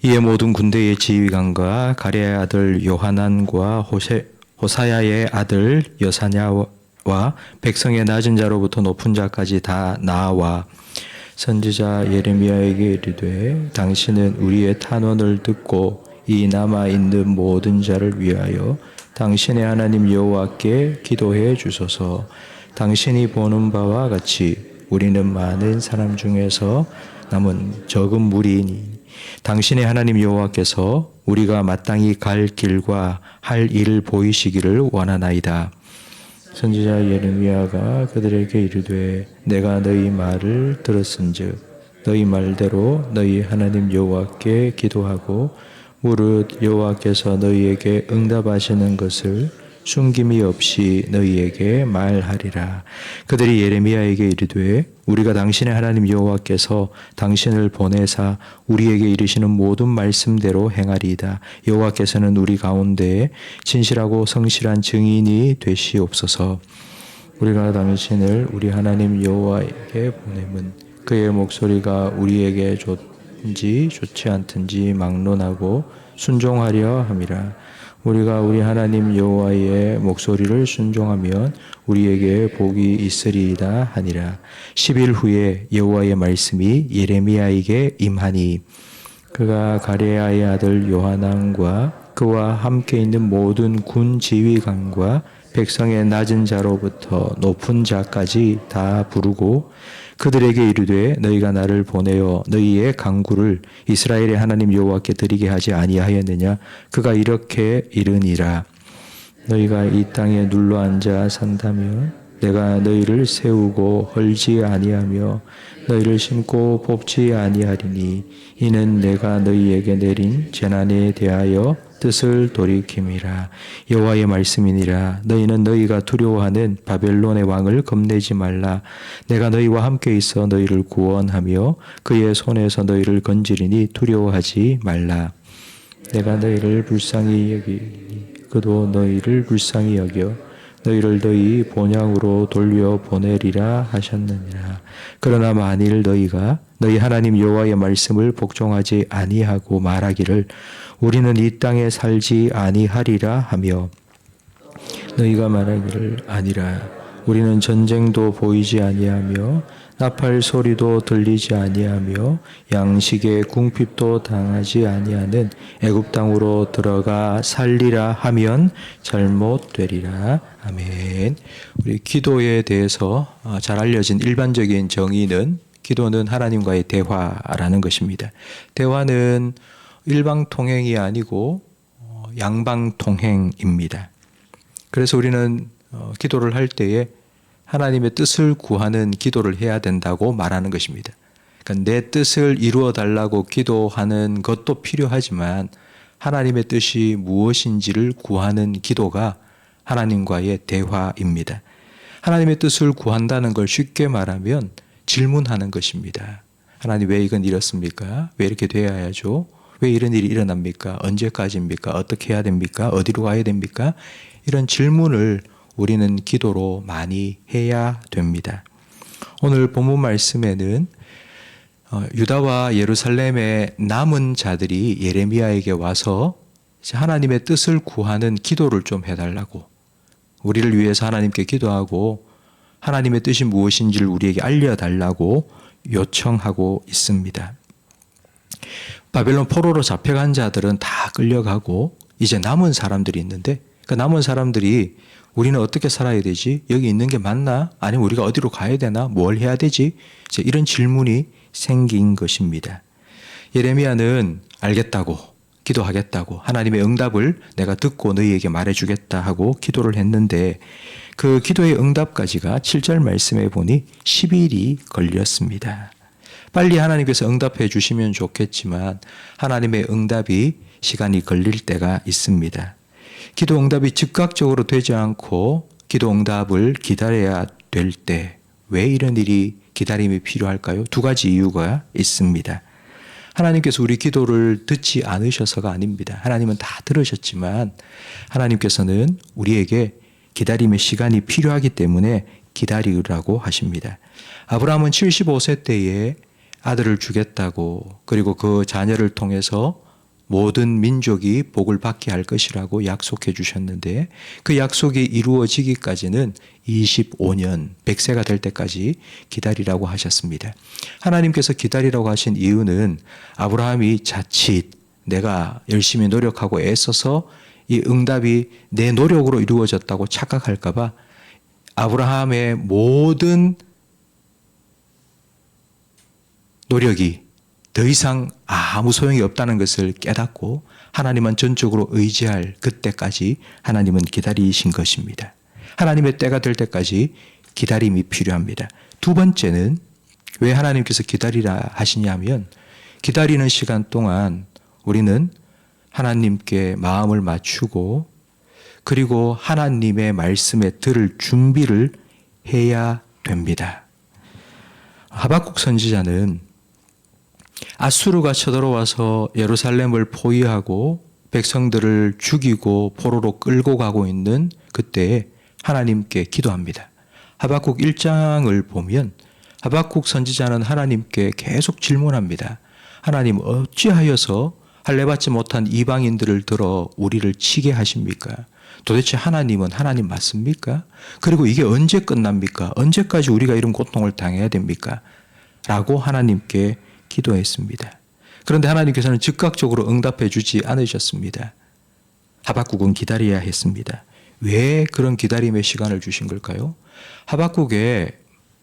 이에 모든 군대의 지휘관과 가레아의 아들 요하난과 호사야의 아들 여사냐와 백성의 낮은 자로부터 높은 자까지 다 나와 선지자 예레미야에게 이르되 당신은 우리의 탄원을 듣고 이 남아 있는 모든 자를 위하여 당신의 하나님 여호와께 기도해 주소서. 당신이 보는 바와 같이 우리는 많은 사람 중에서 남은 적은 무리이니 당신의 하나님 여호와께서 우리가 마땅히 갈 길과 할 일을 보이시기를 원하나이다. 선지자 예레미야가 그들에게 이르되 내가 너희 말을 들었은즉 너희 말대로 너희 하나님 여호와께 기도하고 무릇 여호와께서 너희에게 응답하시는 것을 숨김이 없이 너희에게 말하리라. 그들이 예레미야에게 이르되 우리가 당신의 하나님 여호와께서 당신을 보내사 우리에게 이르시는 모든 말씀대로 행하리이다. 여호와께서는 우리 가운데 진실하고 성실한 증인이 되시옵소서. 우리가 당신을 우리 하나님 여호와에게 보내면 그의 목소리가 우리에게 좋든지 좋지 않든지 막론하고 순종하려 함이라. 우리가 우리 하나님 여호와의 목소리를 순종하면 우리에게 복이 있으리이다 하니라. 10일 후에 여호와의 말씀이 예레미야에게 임하니 그가 가레아의 아들 요하난과 그와 함께 있는 모든 군 지휘관과 백성의 낮은 자로부터 높은 자까지 다 부르고 그들에게 이르되 너희가 나를 보내어 너희의 간구를 이스라엘의 하나님 여호와께 드리게 하지 아니하였느냐. 그가 이렇게 이르니라. 너희가 이 땅에 눌러 앉아 산다면 내가 너희를 세우고 헐지 아니하며 너희를 심고 뽑지 아니하리니 이는 내가 너희에게 내린 재난에 대하여 뜻을 돌이킴이라. 여호와의 말씀이니라. 너희는 너희가 두려워하는 바벨론의 왕을 겁내지 말라. 내가 너희와 함께 있어 너희를 구원하며 그의 손에서 너희를 건지리니 두려워하지 말라. 내가 너희를 불쌍히 여기니 그도 너희를 불쌍히 여겨 너희를 너희 본향으로 돌려 보내리라 하셨느니라. 그러나 만일 너희가 너희 하나님 여호와의 말씀을 복종하지 아니하고 말하기를 우리는 이 땅에 살지 아니하리라 하며 너희가 말하기를 아니라 우리는 전쟁도 보이지 아니하며 나팔 소리도 들리지 아니하며 양식의 궁핍도 당하지 아니하는 애굽 땅으로 들어가 살리라 하면 잘못되리라. 아멘. 우리 기도에 대해서 잘 알려진 일반적인 정의는 기도는 하나님과의 대화라는 것입니다. 대화는 일방통행이 아니고 양방통행입니다. 그래서 우리는 기도를 할 때에 하나님의 뜻을 구하는 기도를 해야 된다고 말하는 것입니다. 그러니까 내 뜻을 이루어 달라고 기도하는 것도 필요하지만 하나님의 뜻이 무엇인지를 구하는 기도가 하나님과의 대화입니다. 하나님의 뜻을 구한다는 걸 쉽게 말하면 질문하는 것입니다. 하나님 왜 이건 이렇습니까? 왜 이렇게 되어야죠? 왜 이런 일이 일어납니까? 언제까지입니까? 어떻게 해야 됩니까? 어디로 가야 됩니까? 이런 질문을 우리는 기도로 많이 해야 됩니다. 오늘 본문 말씀에는 유다와 예루살렘의 남은 자들이 예레미야에게 와서 하나님의 뜻을 구하는 기도를 좀 해달라고, 우리를 위해서 하나님께 기도하고 하나님의 뜻이 무엇인지를 우리에게 알려달라고 요청하고 있습니다. 바벨론 포로로 잡혀간 자들은 다 끌려가고 이제 남은 사람들이 있는데 그 남은 사람들이 우리는 어떻게 살아야 되지? 여기 있는 게 맞나? 아니면 우리가 어디로 가야 되나? 뭘 해야 되지? 이런 질문이 생긴 것입니다. 예레미야는 알겠다고, 기도하겠다고, 하나님의 응답을 내가 듣고 너희에게 말해주겠다 하고 기도를 했는데 그 기도의 응답까지가 7절 말씀에 보니 10일이 걸렸습니다. 빨리 하나님께서 응답해 주시면 좋겠지만 하나님의 응답이 시간이 걸릴 때가 있습니다. 기도 응답이 즉각적으로 되지 않고 기도 응답을 기다려야 될 때 왜 이런 일이 기다림이 필요할까요? 두 가지 이유가 있습니다. 하나님께서 우리 기도를 듣지 않으셔서가 아닙니다. 하나님은 다 들으셨지만 하나님께서는 우리에게 기다림의 시간이 필요하기 때문에 기다리라고 하십니다. 아브라함은 75세 때에 아들을 주겠다고, 그리고 그 자녀를 통해서 모든 민족이 복을 받게 할 것이라고 약속해 주셨는데 그 약속이 이루어지기까지는 25년, 100세가 될 때까지 기다리라고 하셨습니다. 하나님께서 기다리라고 하신 이유는 아브라함이 자칫 내가 열심히 노력하고 애써서 이 응답이 내 노력으로 이루어졌다고 착각할까 봐 아브라함의 모든 노력이 더 이상 아무 소용이 없다는 것을 깨닫고 하나님만 전적으로 의지할 그때까지 하나님은 기다리신 것입니다. 하나님의 때가 될 때까지 기다림이 필요합니다. 두 번째는 왜 하나님께서 기다리라 하시냐면 기다리는 시간 동안 우리는 하나님께 마음을 맞추고 그리고 하나님의 말씀에 들을 준비를 해야 됩니다. 하박국 선지자는 아수르가 쳐들어와서 예루살렘을 포위하고 백성들을 죽이고 포로로 끌고 가고 있는 그때에 하나님께 기도합니다. 하박국 1장을 보면 하박국 선지자는 하나님께 계속 질문합니다. 하나님 어찌하여서 할례받지 못한 이방인들을 들어 우리를 치게 하십니까? 도대체 하나님은 하나님 맞습니까? 그리고 이게 언제 끝납니까? 언제까지 우리가 이런 고통을 당해야 됩니까? 라고 하나님께 기도했습니다. 그런데 하나님께서는 즉각적으로 응답해 주지 않으셨습니다. 하박국은 기다려야 했습니다. 왜 그런 기다림의 시간을 주신 걸까요? 하박국에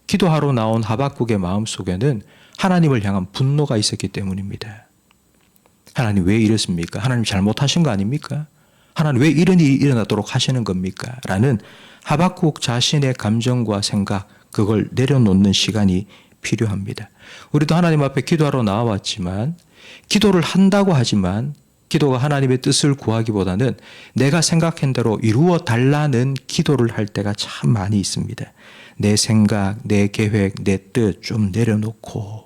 기도하러 나온 하박국의 마음속에는 하나님을 향한 분노가 있었기 때문입니다. 하나님 왜 이랬습니까? 하나님 잘못하신 거 아닙니까? 하나님 왜 이런 일이 일어나도록 하시는 겁니까? 라는 하박국 자신의 감정과 생각, 그걸 내려놓는 시간이 필요합니다. 우리도 하나님 앞에 기도하러 나와왔지만 기도를 한다고 하지만 기도가 하나님의 뜻을 구하기보다는 내가 생각한 대로 이루어 달라는 기도를 할 때가 참 많이 있습니다. 내 생각, 내 계획, 내 뜻 좀 내려놓고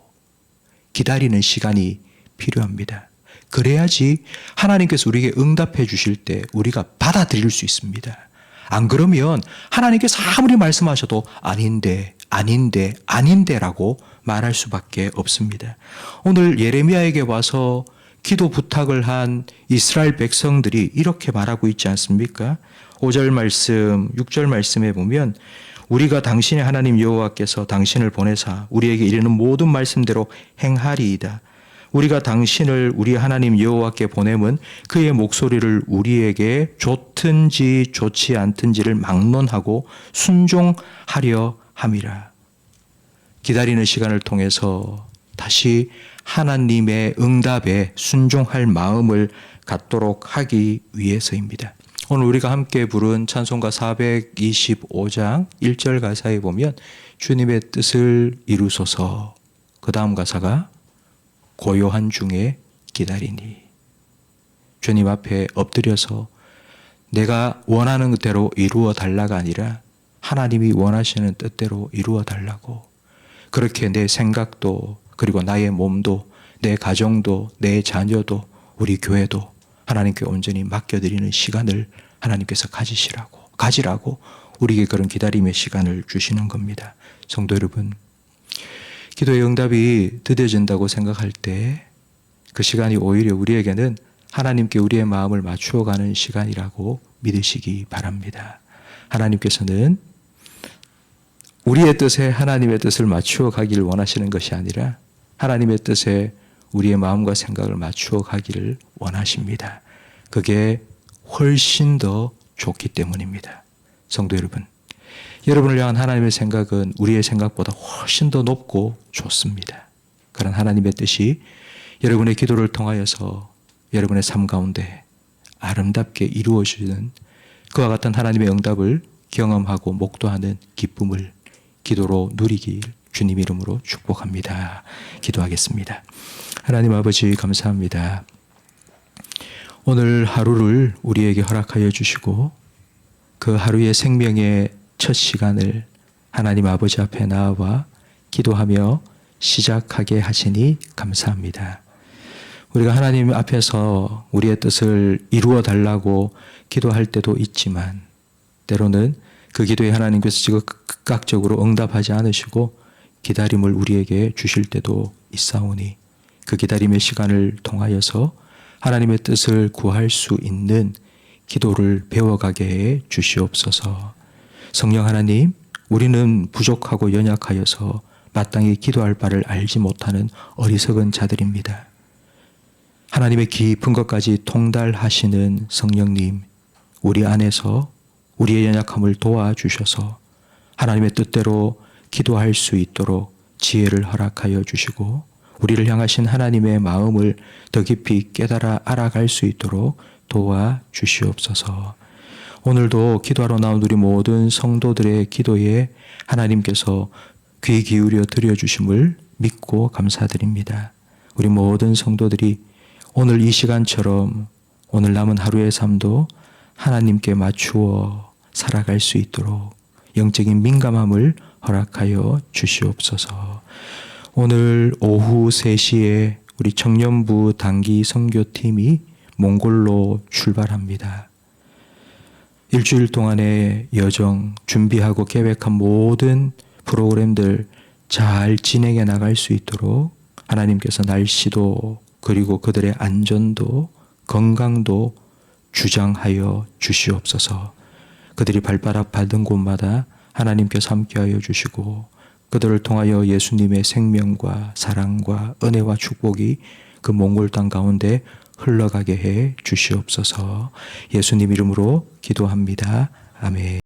기다리는 시간이 필요합니다. 그래야지 하나님께서 우리에게 응답해 주실 때 우리가 받아들일 수 있습니다. 안 그러면 하나님께서 아무리 말씀하셔도 아닌데라고 말할 수밖에 없습니다. 오늘 예레미야에게 와서 기도 부탁을 한 이스라엘 백성들이 이렇게 말하고 있지 않습니까? 5절 말씀, 6절 말씀에 보면 우리가 당신의 하나님 여호와께서 당신을 보내사 우리에게 이르는 모든 말씀대로 행하리이다. 우리가 당신을 우리 하나님 여호와께 보내면 그의 목소리를 우리에게 좋든지 좋지 않든지를 막론하고 순종하려 함이라. 기다리는 시간을 통해서 다시 하나님의 응답에 순종할 마음을 갖도록 하기 위해서입니다. 오늘 우리가 함께 부른 찬송가 425장 1절 가사에 보면 주님의 뜻을 이루소서, 그 다음 가사가 고요한 중에 기다리니, 주님 앞에 엎드려서 내가 원하는 대로 이루어 달라가 아니라 하나님이 원하시는 뜻대로 이루어 달라고, 그렇게 내 생각도 그리고 나의 몸도 내 가정도 내 자녀도 우리 교회도 하나님께 온전히 맡겨드리는 시간을 하나님께서 가지라고 우리에게 그런 기다림의 시간을 주시는 겁니다. 성도 여러분, 기도의 응답이 드뎌진다고 생각할 때 그 시간이 오히려 우리에게는 하나님께 우리의 마음을 맞추어가는 시간이라고 믿으시기 바랍니다. 하나님께서는 우리의 뜻에 하나님의 뜻을 맞추어 가기를 원하시는 것이 아니라 하나님의 뜻에 우리의 마음과 생각을 맞추어 가기를 원하십니다. 그게 훨씬 더 좋기 때문입니다. 성도 여러분, 여러분을 향한 하나님의 생각은 우리의 생각보다 훨씬 더 높고 좋습니다. 그런 하나님의 뜻이 여러분의 기도를 통하여서 여러분의 삶 가운데 아름답게 이루어지는 그와 같은 하나님의 응답을 경험하고 목도하는 기쁨을 기도로 누리길 주님 이름으로 축복합니다. 기도하겠습니다. 하나님 아버지 감사합니다. 오늘 하루를 우리에게 허락하여 주시고 그 하루의 생명의 첫 시간을 하나님 아버지 앞에 나와 기도하며 시작하게 하시니 감사합니다. 우리가 하나님 앞에서 우리의 뜻을 이루어 달라고 기도할 때도 있지만 때로는 그 기도에 하나님께서 즉각적으로 응답하지 않으시고 기다림을 우리에게 주실 때도 있사오니 그 기다림의 시간을 통하여서 하나님의 뜻을 구할 수 있는 기도를 배워가게 해 주시옵소서. 성령 하나님, 우리는 부족하고 연약하여서 마땅히 기도할 바를 알지 못하는 어리석은 자들입니다. 하나님의 깊은 것까지 통달하시는 성령님, 우리 안에서 우리의 연약함을 도와주셔서 하나님의 뜻대로 기도할 수 있도록 지혜를 허락하여 주시고 우리를 향하신 하나님의 마음을 더 깊이 깨달아 알아갈 수 있도록 도와주시옵소서. 오늘도 기도하러 나온 우리 모든 성도들의 기도에 하나님께서 귀 기울여 드려주심을 믿고 감사드립니다. 우리 모든 성도들이 오늘 이 시간처럼 오늘 남은 하루의 삶도 하나님께 맞추어 살아갈 수 있도록 영적인 민감함을 허락하여 주시옵소서. 오늘 오후 3시에 우리 청년부 단기 선교팀이 몽골로 출발합니다. 일주일 동안의 여정, 준비하고 계획한 모든 프로그램들 잘 진행해 나갈 수 있도록 하나님께서 날씨도 그리고 그들의 안전도 건강도 주장하여 주시옵소서. 그들이 발바닥 받은 곳마다 하나님께서 함께하여 주시고 그들을 통하여 예수님의 생명과 사랑과 은혜와 축복이 그 몽골 땅 가운데 흘러가게 해 주시옵소서. 예수님 이름으로 기도합니다. 아멘.